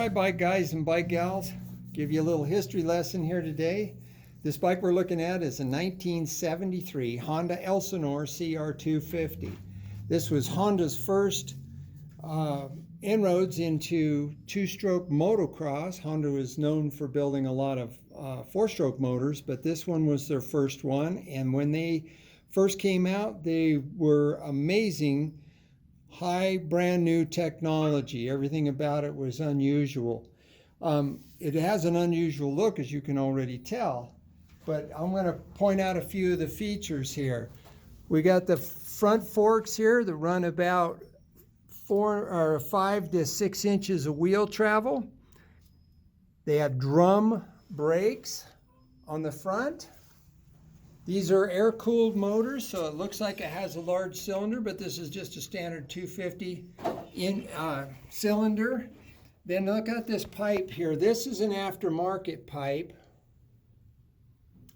Alright, bike guys and bike gals, give you a little history lesson here today. This bike we're looking at is a 1973 Honda Elsinore CR250. This was Honda's first inroads into two-stroke motocross. Honda was known for building a lot of four-stroke motors, but this one was their first one. And when they first came out, they were amazing. High brand new technology. Everything about it was unusual. It has an unusual look, as you can already tell, but I'm going to point out a few of the features here. We got the front forks here that run about 5 to 6 inches of wheel travel. They have drum brakes on the front. These are air-cooled motors, so it looks like it has a large cylinder, but this is just a standard 250 cylinder. Then look at this pipe here. This is an aftermarket pipe.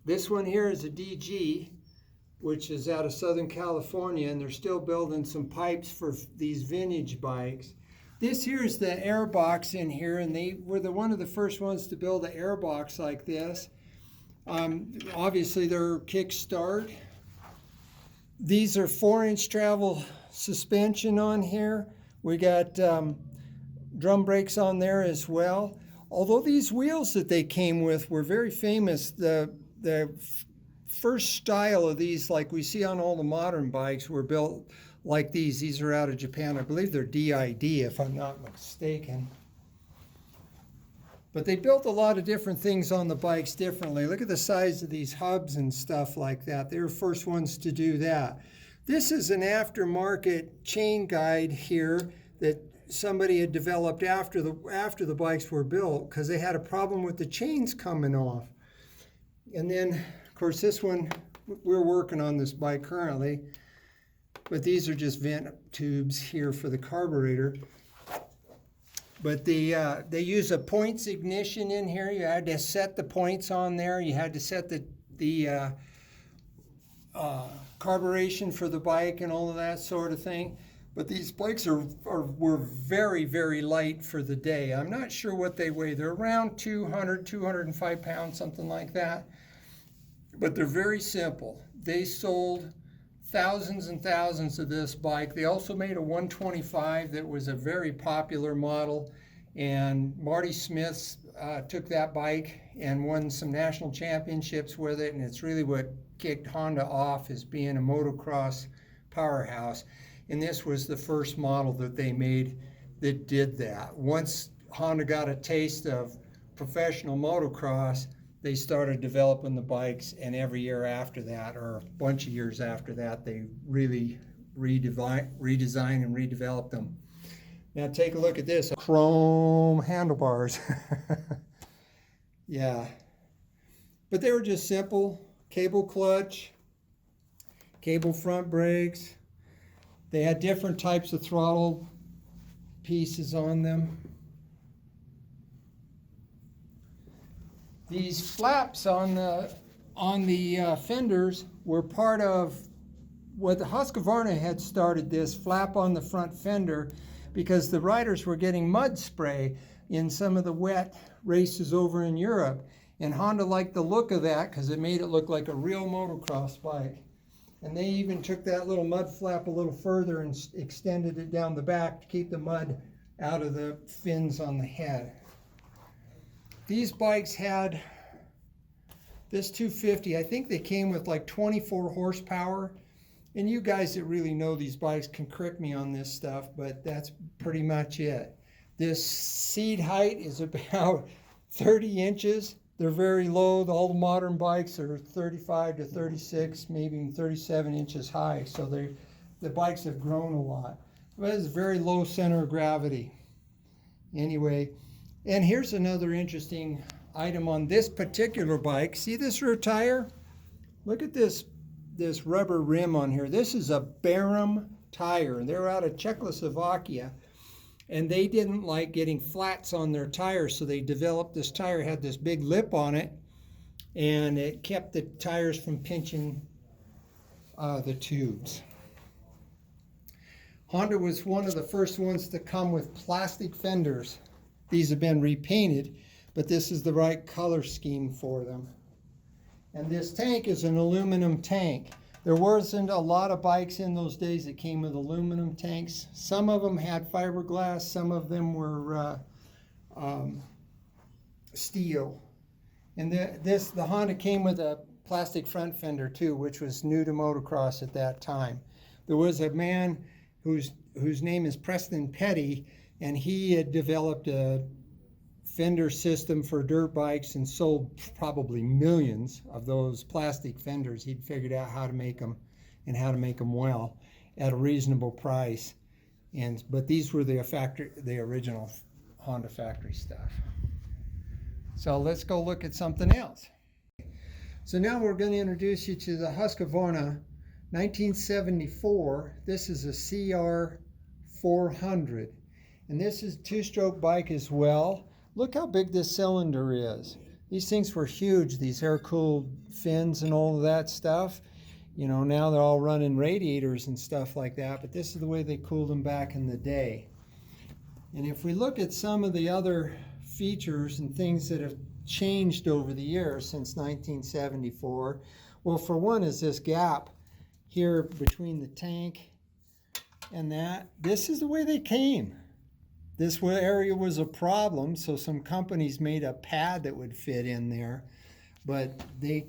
This one here is a DG, which is out of Southern California, and they're still building some pipes for these vintage bikes. This here is the air box in here, and they were one of the first ones to build an air box like this. Obviously they're kickstart. These are 4-inch travel suspension on here. We got drum brakes on there as well. Although these wheels that they came with were very famous, the first style of these, like we see on all the modern bikes, were built like these. These are out of Japan. I believe they're DID if I'm not mistaken. But they built a lot of different things on the bikes differently. Look at the size of these hubs and stuff like that. They were the first ones to do that. This is an aftermarket chain guide here that somebody had developed after the bikes were built, because they had a problem with the chains coming off. And then, of course, this one, we're working on this bike currently, but these are just vent tubes here for the carburetor. But they use a points ignition in here. You had to set the points on there. You had to set the carburation for the bike and all of that sort of thing. But these bikes were very, very light for the day. I'm not sure what they weigh. They're around 205 pounds, something like that. But they're very simple. They sold thousands and thousands of this bike. They also made a 125 that was a very popular model, and Marty Smith took that bike and won some national championships with it, and it's really what kicked Honda off as being a motocross powerhouse. And this was the first model that they made that did that. Once Honda got a taste of professional motocross, they started developing the bikes, and every year after that, or a bunch of years after that, they really redesigned and redeveloped them. Now take a look at this. Chrome handlebars. Yeah. But they were just simple. Cable clutch, cable front brakes. They had different types of throttle pieces on them. These flaps on the fenders were part of what the Husqvarna had started, this flap on the front fender, because the riders were getting mud spray in some of the wet races over in Europe. And Honda liked the look of that because it made it look like a real motocross bike. And they even took that little mud flap a little further and extended it down the back to keep the mud out of the fins on the head. These bikes had, this 250, I think they came with like 24 horsepower. And you guys that really know these bikes can correct me on this stuff, but that's pretty much it. This seat height is about 30 inches. They're very low. All the modern bikes are 35 to 36, maybe even 37 inches high. So the bikes have grown a lot. But it's very low center of gravity. Anyway. And here's another interesting item on this particular bike. See this rear tire? Look at this rubber rim on here. This is a Barum tire. They're out of Czechoslovakia, and they didn't like getting flats on their tires, so they developed this tire, had this big lip on it, and it kept the tires from pinching the tubes. Honda was one of the first ones to come with plastic fenders. These have been repainted, but this is the right color scheme for them. And this tank is an aluminum tank. There wasn't a lot of bikes in those days that came with aluminum tanks. Some of them had fiberglass, some of them were steel. And the Honda came with a plastic front fender too, which was new to motocross at that time. There was a man whose name is Preston Petty, and he had developed a fender system for dirt bikes and sold probably millions of those plastic fenders. He'd figured out how to make them and how to make them well at a reasonable price. But these were the original Honda factory stuff. So let's go look at something else. So now we're going to introduce you to the Husqvarna 1974. This is a CR 400. And this is a two-stroke bike as well. Look how big this cylinder is. These things were huge, these air-cooled fins and all of that stuff. You know, now they're all running radiators and stuff like that, but this is the way they cooled them back in the day. And if we look at some of the other features and things that have changed over the years since 1974, well, for one is this gap here between the tank and that. This is the way they came. This area was a problem, so some companies made a pad that would fit in there, but they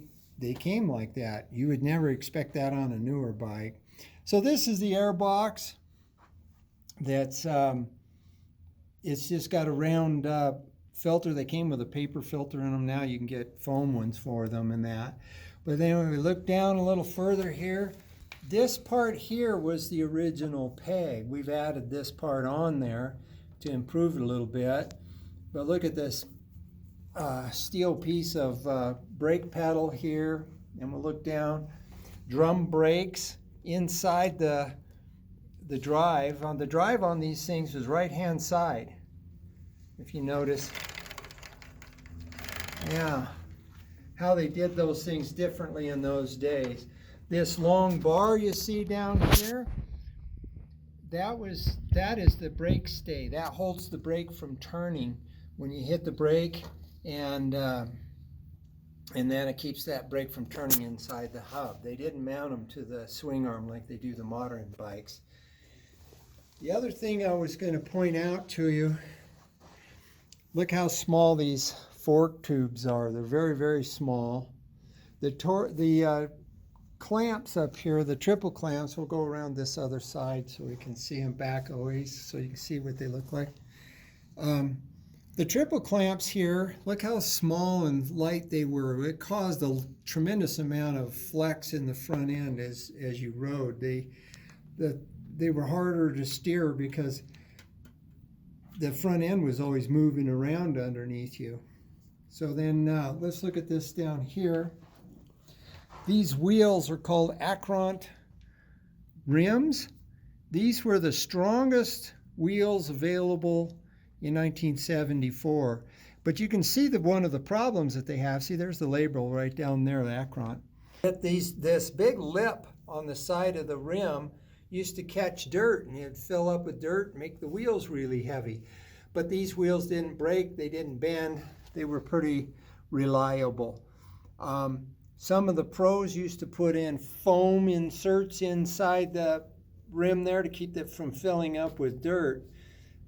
came like that. You would never expect that on a newer bike. So this is the air box. That's it's just got a round filter. They came with a paper filter in them. Now you can get foam ones for them and that. But then when we look down a little further here, this part here was the original peg. We've added this part on there to improve it a little bit. But look at this steel piece of brake pedal here, and we'll look down. Drum brakes inside the drive. On the drive on these things was right-hand side, if you notice. Yeah, how they did those things differently in those days. This long bar you see down here, that is the brake stay. That holds the brake from turning when you hit the brake, and then it keeps that brake from turning inside the hub. They didn't mount them to the swing arm like they do the modern bikes. The other thing I was going to point out to you, look how small these fork tubes are. They're very, very small. The clamps up here, the triple clamps, will go around this other side so we can see them back always, so you can see what they look like. The triple clamps here, look how small and light they were. It caused a tremendous amount of flex in the front end as you rode. They were harder to steer because the front end was always moving around underneath you. So then let's look at this down here. These wheels are called Akront Rims. These were the strongest wheels available in 1974. But you can see that one of the problems that they have, see there's the label right down there, the Akront. This big lip on the side of the rim used to catch dirt, and it'd fill up with dirt and make the wheels really heavy. But these wheels didn't break, they didn't bend, they were pretty reliable. Some of the pros used to put in foam inserts inside the rim there to keep it from filling up with dirt.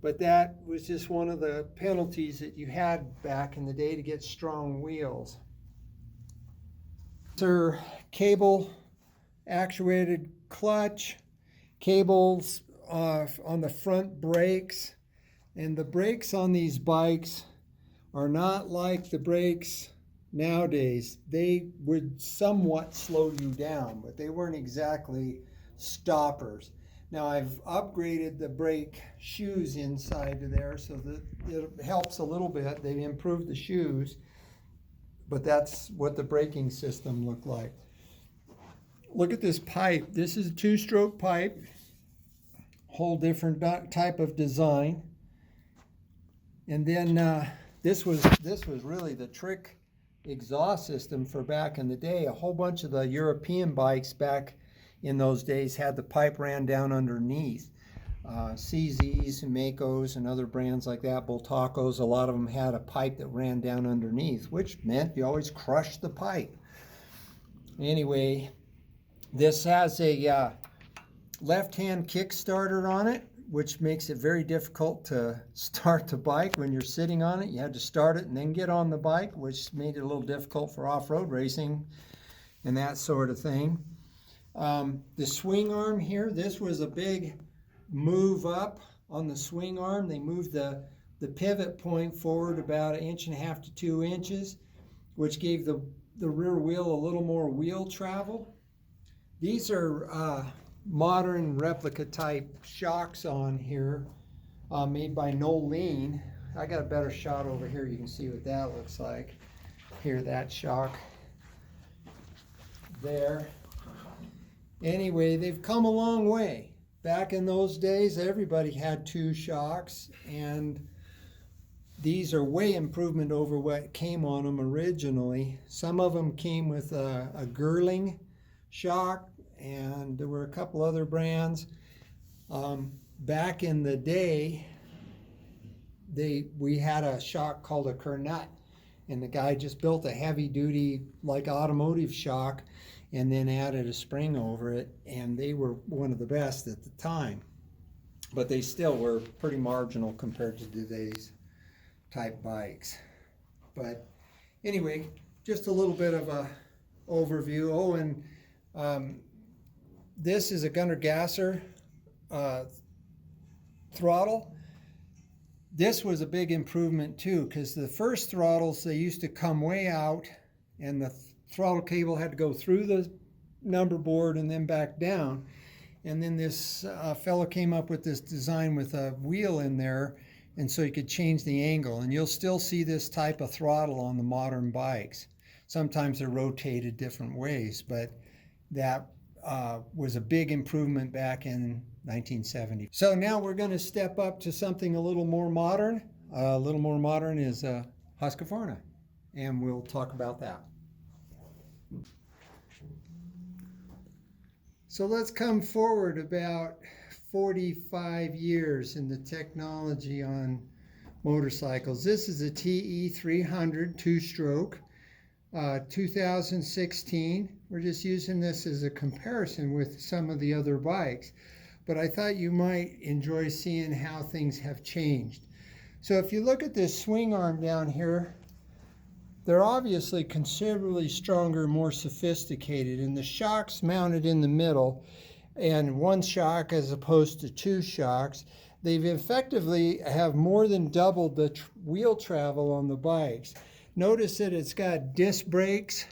But that was just one of the penalties that you had back in the day to get strong wheels. These are cable actuated clutch, cables on the front brakes. And the brakes on these bikes are not like the brakes nowadays. They would somewhat slow you down, but they weren't exactly stoppers. Now I've upgraded the brake shoes inside of there so that it helps a little bit. They improved the shoes, but that's what the braking system looked like. Look at this pipe. This is a two-stroke pipe, whole different type of design. And then this was really the trick exhaust system for back in the day. A whole bunch of the European bikes back in those days had the pipe ran down underneath. CZs and Makos and other brands like that, Bultacos, a lot of them had a pipe that ran down underneath, which meant you always crushed the pipe. Anyway, this has a left-hand kickstarter on it, which makes it very difficult to start the bike when you're sitting on it. You had to start it and then get on the bike, which made it a little difficult for off-road racing and that sort of thing. The swing arm here, this was a big move up on the swing arm. They moved the pivot point forward about 1.5 to 2 inches, which gave the rear wheel a little more wheel travel. These are modern replica type shocks on here, made by Nolene. I got a better shot over here. You can see what that looks like. Here, that shock there. Anyway, they've come a long way. Back in those days, everybody had 2 shocks, and these are way improvement over what came on them originally. Some of them came with a Girling shock, and there were a couple other brands. Back in the day, we had a shock called a Kernut, and the guy just built a heavy-duty, like automotive shock, and then added a spring over it, and they were one of the best at the time. But they still were pretty marginal compared to today's type bikes. But anyway, just a little bit of a overview. Oh, and this is a Gunnar Gasser throttle. This was a big improvement too, because the first throttles, they used to come way out, and the throttle cable had to go through the number board and then back down. And then this fellow came up with this design with a wheel in there, and so you could change the angle. And you'll still see this type of throttle on the modern bikes. Sometimes they're rotated different ways, but that was a big improvement back in 1970. So now we're going to step up to something a little more modern. A little more modern is Husqvarna, and we'll talk about that. So let's come forward about 45 years in the technology on motorcycles. This is a TE 300 two-stroke, 2016. We're just using this as a comparison with some of the other bikes, but I thought you might enjoy seeing how things have changed. So if you look at this swing arm down here, they're obviously considerably stronger, more sophisticated, and the shock's mounted in the middle, and 1 shock as opposed to 2 shocks. They've effectively have more than doubled the wheel travel on the bikes. Notice that it's got disc brakes,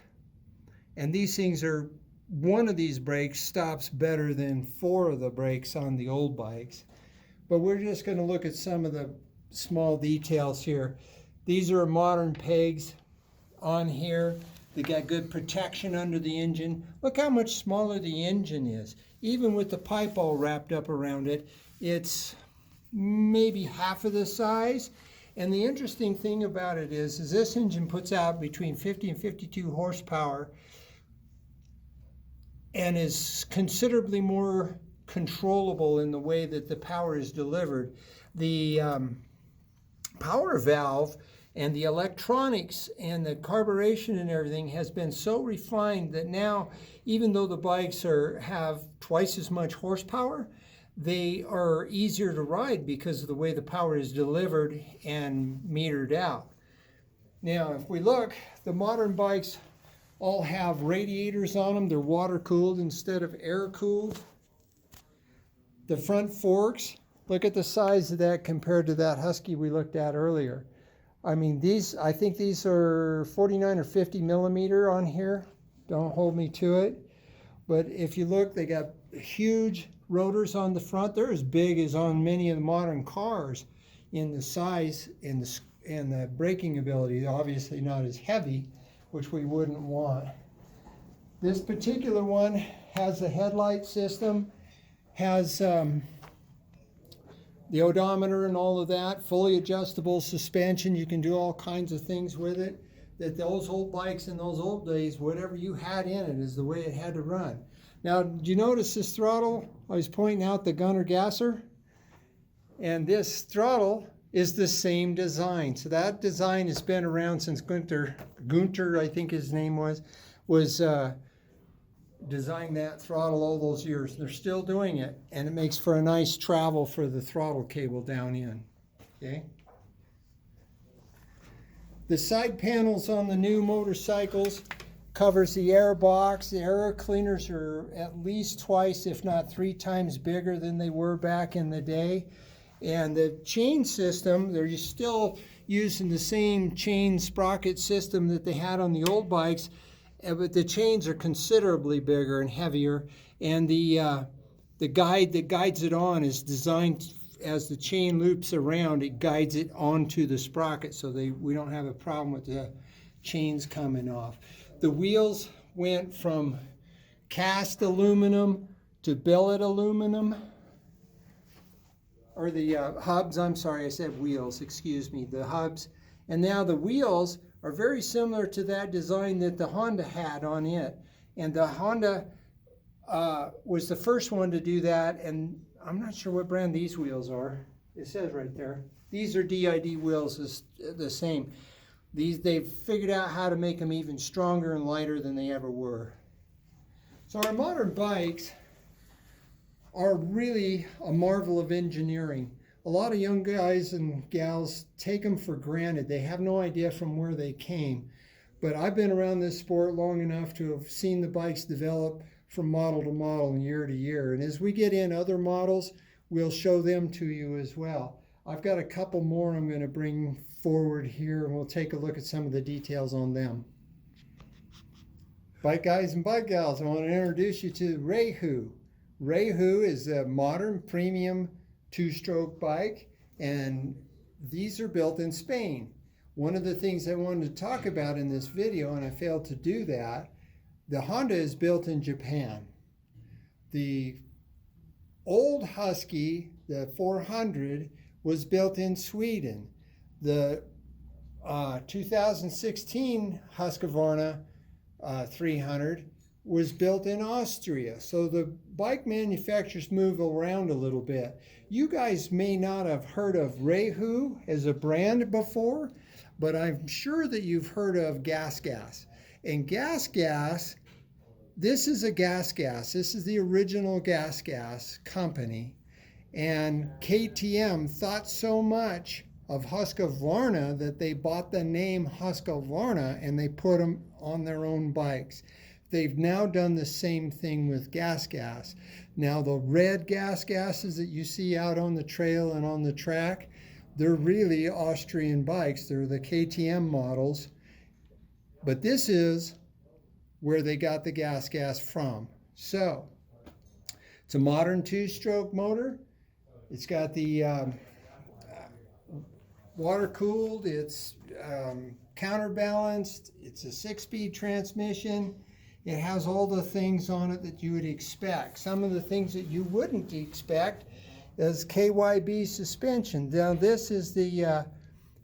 and these things are, one of these brakes stops better than 4 of the brakes on the old bikes. But we're just going to look at some of the small details here. These are modern pegs on here. They got good protection under the engine. Look how much smaller the engine is. Even with the pipe all wrapped up around it, it's maybe half of the size. And the interesting thing about it is this engine puts out between 50 and 52 horsepower and is considerably more controllable in the way that the power is delivered. The power valve and the electronics and the carburation and everything has been so refined that now, even though the bikes have twice as much horsepower, they are easier to ride because of the way the power is delivered and metered out. Now, if we look, the modern bikes all have radiators on them. They're water cooled instead of air cooled. The front forks, look at the size of that compared to that Husky we looked at earlier. I mean, I think these are 49 or 50 millimeter on here. Don't hold me to it. But if you look, they got huge rotors on the front. They're as big as on many of the modern cars in the size and the braking ability. Obviously not as heavy, which we wouldn't want. This particular one has a headlight system, has the odometer and all of that, fully adjustable suspension. You can do all kinds of things with it. That those old bikes in those old days, whatever you had in it is the way it had to run. Now, did you notice this throttle? I was pointing out the Gunnar Gasser. And this throttle is the same design. So that design has been around since Gunter, I think his name was designed that throttle all those years. They're still doing it, and it makes for a nice travel for the throttle cable down in. Okay. The side panels on the new motorcycles covers the air box. The air cleaners are at least twice, if not 3 times bigger than they were back in the day. And the chain system, they're still using the same chain sprocket system that they had on the old bikes, but the chains are considerably bigger and heavier. And the guide that guides it on is designed as the chain loops around, it guides it onto the sprocket, so we don't have a problem with the chains coming off. The wheels went from cast aluminum to billet aluminum, or the hubs, I'm sorry, I said wheels, excuse me, the hubs. And now the wheels are very similar to that design that the Honda had on it. And the Honda was the first one to do that, and I'm not sure what brand these wheels are. It says right there. These are DID wheels, is the same. They've figured out how to make them even stronger and lighter than they ever were. So our modern bikes are really a marvel of engineering. A lot of young guys and gals take them for granted. They have no idea from where they came. But I've been around this sport long enough to have seen the bikes develop from model to model and year to year. And as we get in other models, we'll show them to you as well. I've got a couple more I'm going to bring forward here, and we'll take a look at some of the details on them. Bike guys and bike gals, I want to introduce you to Reiju. Reiju is a modern premium 2-stroke bike, and these are built in Spain. One of the things I wanted to talk about in this video, and I failed to do that, the Honda is built in Japan. The old Husky, the 400, was built in Sweden. The 2016 Husqvarna 300 was built in Austria. So the bike manufacturers move around a little bit. You guys may not have heard of Reiju as a brand before, but I'm sure that you've heard of Gas. And Gas, this is a Gas. This is the original Gas company. And KTM thought so much of Husqvarna that they bought the name Husqvarna and they put them on their own bikes. They've now done the same thing with Gas. Now the red Gases that you see out on the trail and on the track, they're really Austrian bikes. They're the KTM models. But this is where they got the Gas from. So it's a modern 2-stroke motor. It's got the water cooled, it's counterbalanced, it's a 6-speed transmission. It has all the things on it that you would expect. Some of the things that you wouldn't expect is KYB suspension. Now this is the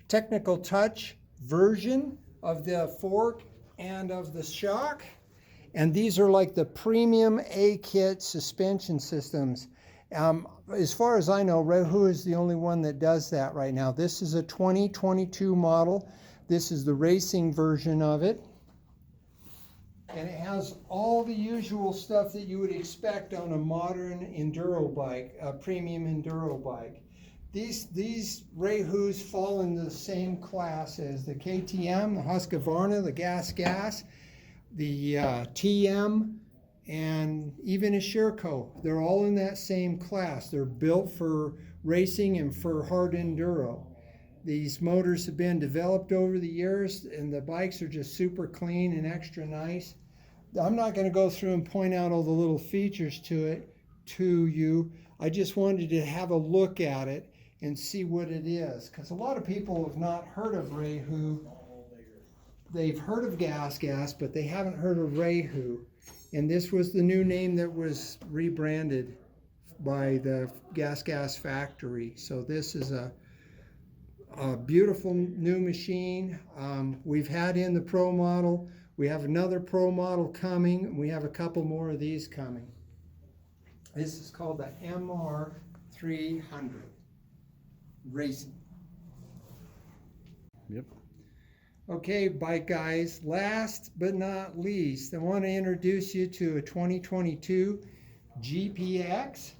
technical touch version of the fork and of the shock. And these are like the premium A-kit suspension systems. As far as I know, Reiju is the only one that does that right now. This is a 2022 model. This is the racing version of it. And it has all the usual stuff that you would expect on a modern enduro bike, a premium enduro bike. These Reijus fall in the same class as the KTM, the Husqvarna, the Gas, the TM, and even a Sherco. They're all in that same class. They're built for racing and for hard enduro. These motors have been developed over the years, and the bikes are just super clean and extra nice. I'm not going to go through and point out all the little features to you. I just wanted to have a look at it and see what it is, because a lot of people have not heard of Reiju. They've heard of Gas, but they haven't heard of Reiju. And this was the new name that was rebranded by the Gas factory. So this is a beautiful new machine. We've had in the Pro model. We have another Pro model coming, and we have a couple more of these coming. This is called the MR 300. racing. Yep. Okay, bike guys, last but not least, I want to introduce you to a 2022 GPX.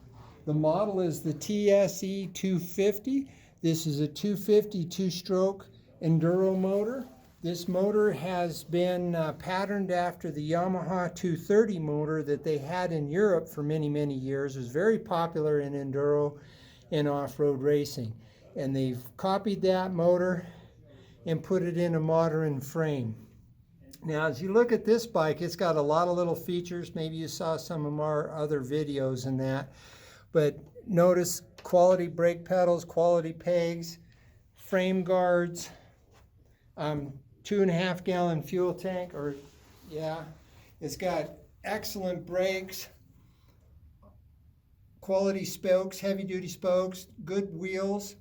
The model is the TSE 250. This is a 250 two-stroke enduro motor. This motor has been patterned after the Yamaha 230 motor that they had in Europe for many, many years. It was very popular in enduro and off-road racing. And they've copied that motor and put it in a modern frame. Now, as you look at this bike, it's got a lot of little features. Maybe you saw some of our other videos in that. But notice quality brake pedals, quality pegs, frame guards, 2.5 gallon fuel tank, it's got excellent brakes, quality spokes, heavy duty spokes, good wheels,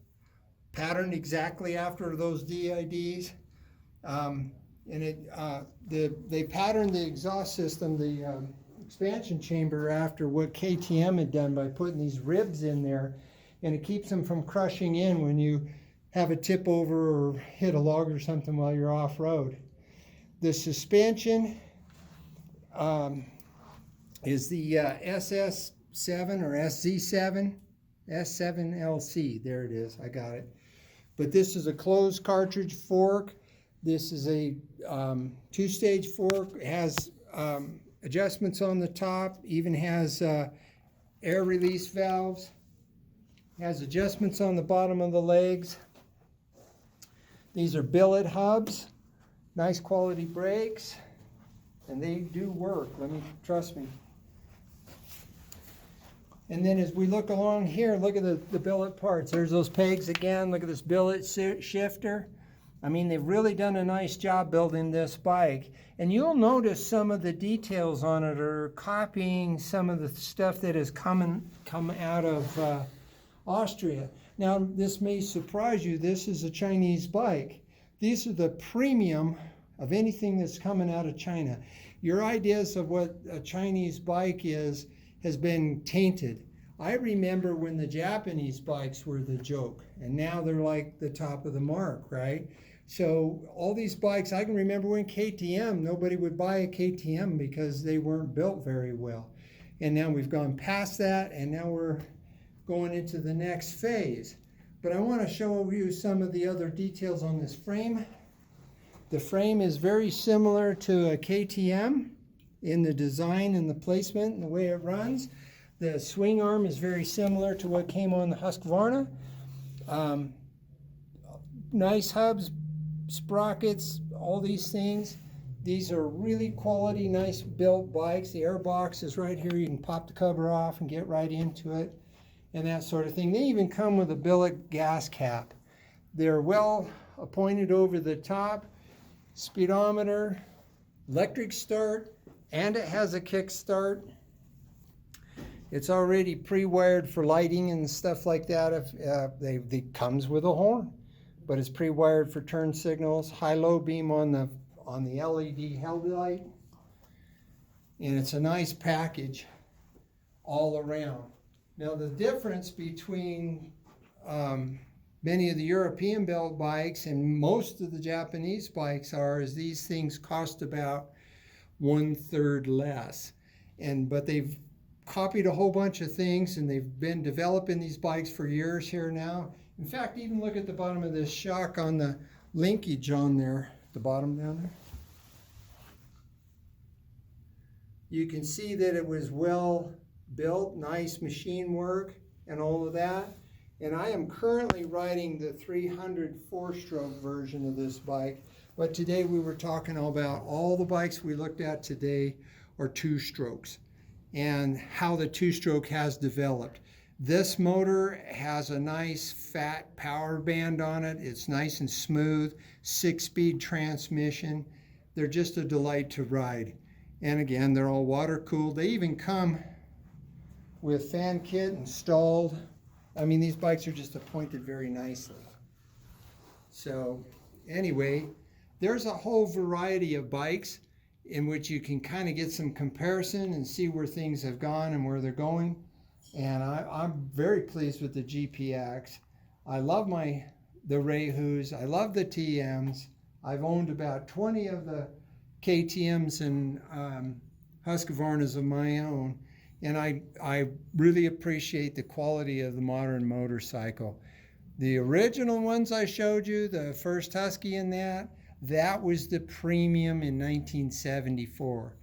patterned exactly after those DIDs. They patterned the exhaust system, the expansion chamber, after what KTM had done by putting these ribs in there, and it keeps them from crushing in when you have a tip over or hit a log or something while you're off-road. The suspension is the SS7 or SZ7, S7LC, there it is, I got it. But this is a closed cartridge fork. This is a two-stage fork. It has adjustments on the top, even has air release valves, has adjustments on the bottom of the legs. These are billet hubs, nice quality brakes, and they do work, trust me. And then as we look along here, look at the billet parts. There's those pegs again. Look at this billet shifter. I mean, they've really done a nice job building this bike. And you'll notice some of the details on it are copying some of the stuff that has come out of Austria. Now, this may surprise you. This is a Chinese bike. These are the premium of anything that's coming out of China. Your ideas of what a Chinese bike is has been tainted. I remember when the Japanese bikes were the joke, and now they're like the top of the mark, right? So all these bikes, I can remember when KTM, nobody would buy a KTM because they weren't built very well. And now we've gone past that, and now we're going into the next phase. But I want to show you some of the other details on this frame. The frame is very similar to a KTM in the design and the placement and the way it runs. The swing arm is very similar to what came on the Husqvarna. Nice hubs, sprockets, all these things. These are really quality, nice built bikes. The air box is right here. You can pop the cover off and get right into it and that sort of thing. They even come with a billet gas cap. They're well appointed over the top, speedometer, electric start, and it has a kick start. It's already pre-wired for lighting and stuff like that. It comes with a horn, but it's pre-wired for turn signals, high-low beam on the LED headlight, and it's a nice package all around. Now the difference between many of the European built bikes and most of the Japanese bikes is these things cost about 1/3 less. But they've copied a whole bunch of things, and they've been developing these bikes for years here now. In fact, even look at the bottom of this shock on the linkage on there, the bottom down there. You can see that it was well built, nice machine work and all of that. And I am currently riding the 300 4-stroke version of this bike, but today we were talking about all the bikes we looked at today are 2-strokes and how the 2-stroke has developed. This motor has a nice fat power band on it. It's nice and smooth, 6-speed transmission. They're just a delight to ride. And again, they're all water cooled. They even come with fan kit installed. I mean, these bikes are just appointed very nicely. So anyway, there's a whole variety of bikes in which you can kind of get some comparison and see where things have gone and where they're going. And I'm very pleased with the GPX. I love the Reijus. I love the TMs. I've owned about 20 of the KTMs and Husqvarnas of my own, and I really appreciate the quality of the modern motorcycle. The original ones I showed you, the first Husky in that was the premium in 1974.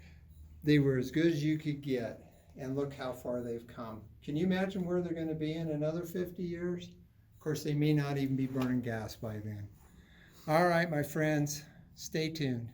They were as good as you could get, and look how far they've come. Can you imagine where they're going to be in another 50 years? Of course, they may not even be burning gas by then. All right, my friends, stay tuned.